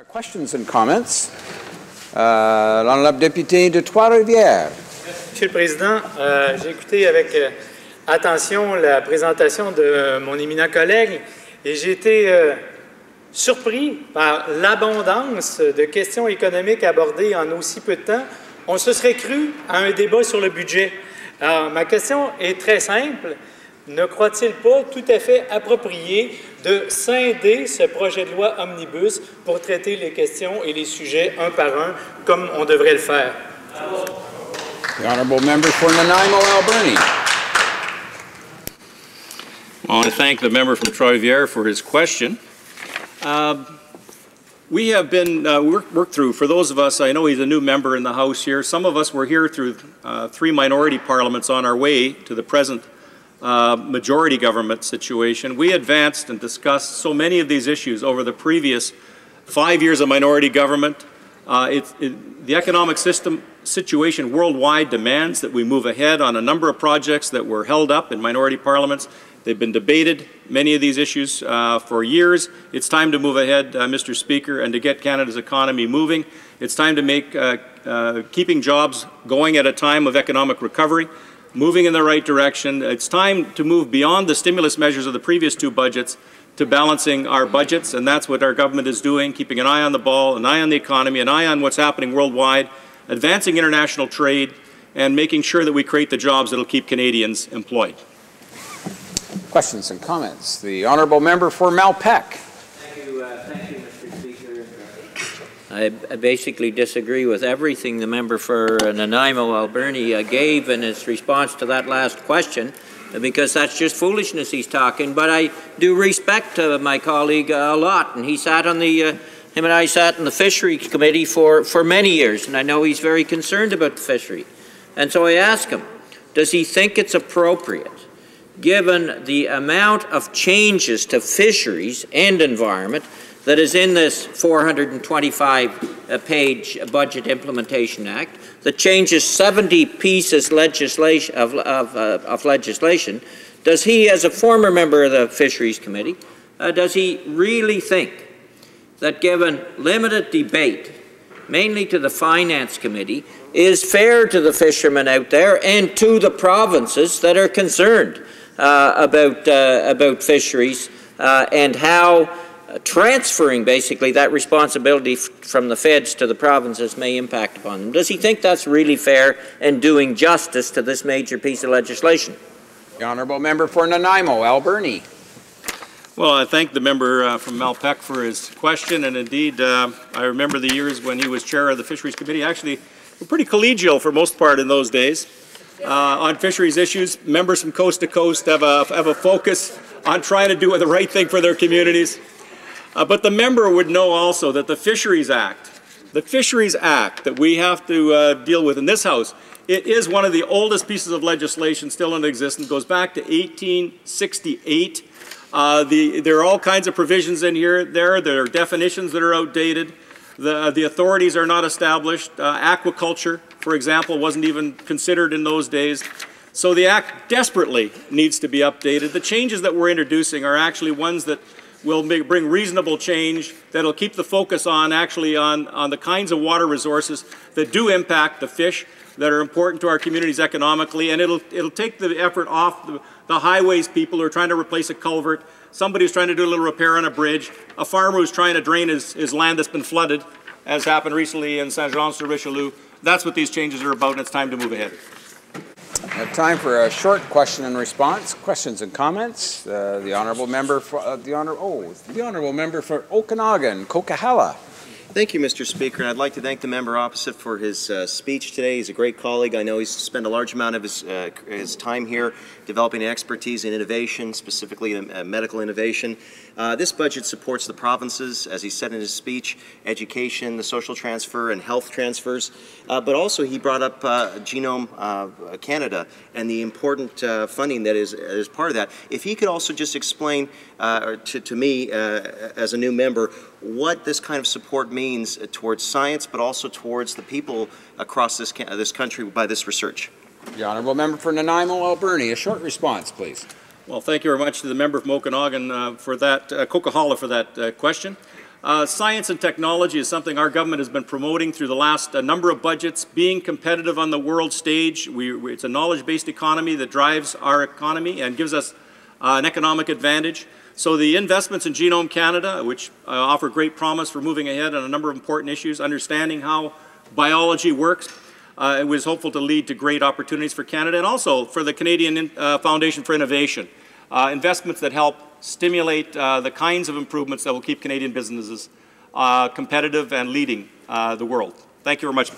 Questions and comments. L'honorable député de Trois-Rivières. Monsieur le Président, j'ai écouté avec attention la présentation de mon éminent collègue et j'ai été surpris par l'abondance de questions économiques abordées en aussi peu de temps. On se serait cru à un débat sur le budget. Alors, ma question est très simple. Ne croit-il pas tout à fait approprié de scinder ce projet de loi omnibus pour traiter les questions et les sujets un par un, comme on devrait le faire? The honourable member for Nanaimo, Alberni. Well, I thank the member from Trois-Rivières for his question. We have been worked through, for those of us, I know he's a new member in the House here, some of us were here through 3 minority parliaments on our way to the present majority government situation. We advanced and discussed so many of these issues over the previous 5 years of minority government. The economic situation worldwide demands that we move ahead on a number of projects that were held up in minority parliaments. They've been debated, many of these issues, for years. It's time to move ahead, Mr. Speaker, and to get Canada's economy moving. It's time to make keeping jobs going at a time of economic recovery, moving in the right direction. It's time to move beyond the stimulus measures of the previous 2 budgets to balancing our budgets, and that's what our government is doing, keeping an eye on the ball, an eye on the economy, an eye on what's happening worldwide, advancing international trade, and making sure that we create the jobs that will keep Canadians employed. Questions and comments. The honourable member for Malpeque. Thank you, Mr. Speaker. I basically disagree with everything the member for Nanaimo, Alberni gave in his response to that last question, because that's just foolishness he's talking. But I do respect my colleague a lot, and he sat on the, him and I sat in the Fisheries Committee for many years, and I know he's very concerned about the fishery. And so I ask him, does he think it's appropriate, given the amount of changes to fisheries and environment that is in this 425-page Budget Implementation Act, that changes 70 pieces of legislation, does he, as a former member of the Fisheries Committee, does he really think that given limited debate, mainly to the Finance Committee, is fair to the fishermen out there and to the provinces that are concerned about fisheries and how transferring basically that responsibility from the feds to the provinces may impact upon them? Does he think that's really fair and doing justice to this major piece of legislation? The honourable member for Nanaimo, Alberni. Well, I thank the member from Malpeque for his question, and indeed, I remember the years when he was chair of the Fisheries Committee. Actually, we're pretty collegial for most part in those days. On fisheries issues, members from coast to coast have a focus on trying to do the right thing for their communities. But the member would know also that the Fisheries Act that we have to deal with in this House, it is one of the oldest pieces of legislation still in existence. It goes back to 1868. There are all kinds of provisions in here. There are definitions that are outdated. The authorities are not established. Aquaculture, for example, wasn't even considered in those days. So the Act desperately needs to be updated. The changes that we're introducing are actually ones that will bring reasonable change, that will keep the focus on the kinds of water resources that do impact the fish, that are important to our communities economically, and it'll take the effort off the highways people who are trying to replace a culvert, somebody who's trying to do a little repair on a bridge, a farmer who's trying to drain his land that's been flooded, as happened recently in Saint-Jean-sur-Richelieu. That's what these changes are about, and it's time to move ahead. Time for a short question and response. Questions and comments. The honourable member for the honourable member for Okanagan, Coquihalla. Thank you, Mr. Speaker, and I'd like to thank the member opposite for his speech today. He's a great colleague. I know he's spent a large amount of his time here developing expertise in innovation, specifically medical innovation. This budget supports the provinces, as he said in his speech, education, the social transfer, and health transfers. But also he brought up Genome Canada and the important funding that is part of that. If he could also just explain to me, as a new member, what this kind of support means towards science, but also towards the people across this country by this research. The honourable member for Nanaimo, Alberni. A short response, please. Well, thank you very much to the member from Okanagan for that, Coquihalla for that question. Science and technology is something our government has been promoting through the last number of budgets, being competitive on the world stage. It's a knowledge-based economy that drives our economy and gives us an economic advantage. So the investments in Genome Canada, which offer great promise for moving ahead on a number of important issues, understanding how biology works, it was hopeful to lead to great opportunities for Canada and also for the Canadian Foundation for Innovation. Investments that help stimulate the kinds of improvements that will keep Canadian businesses competitive and leading the world. Thank you very much.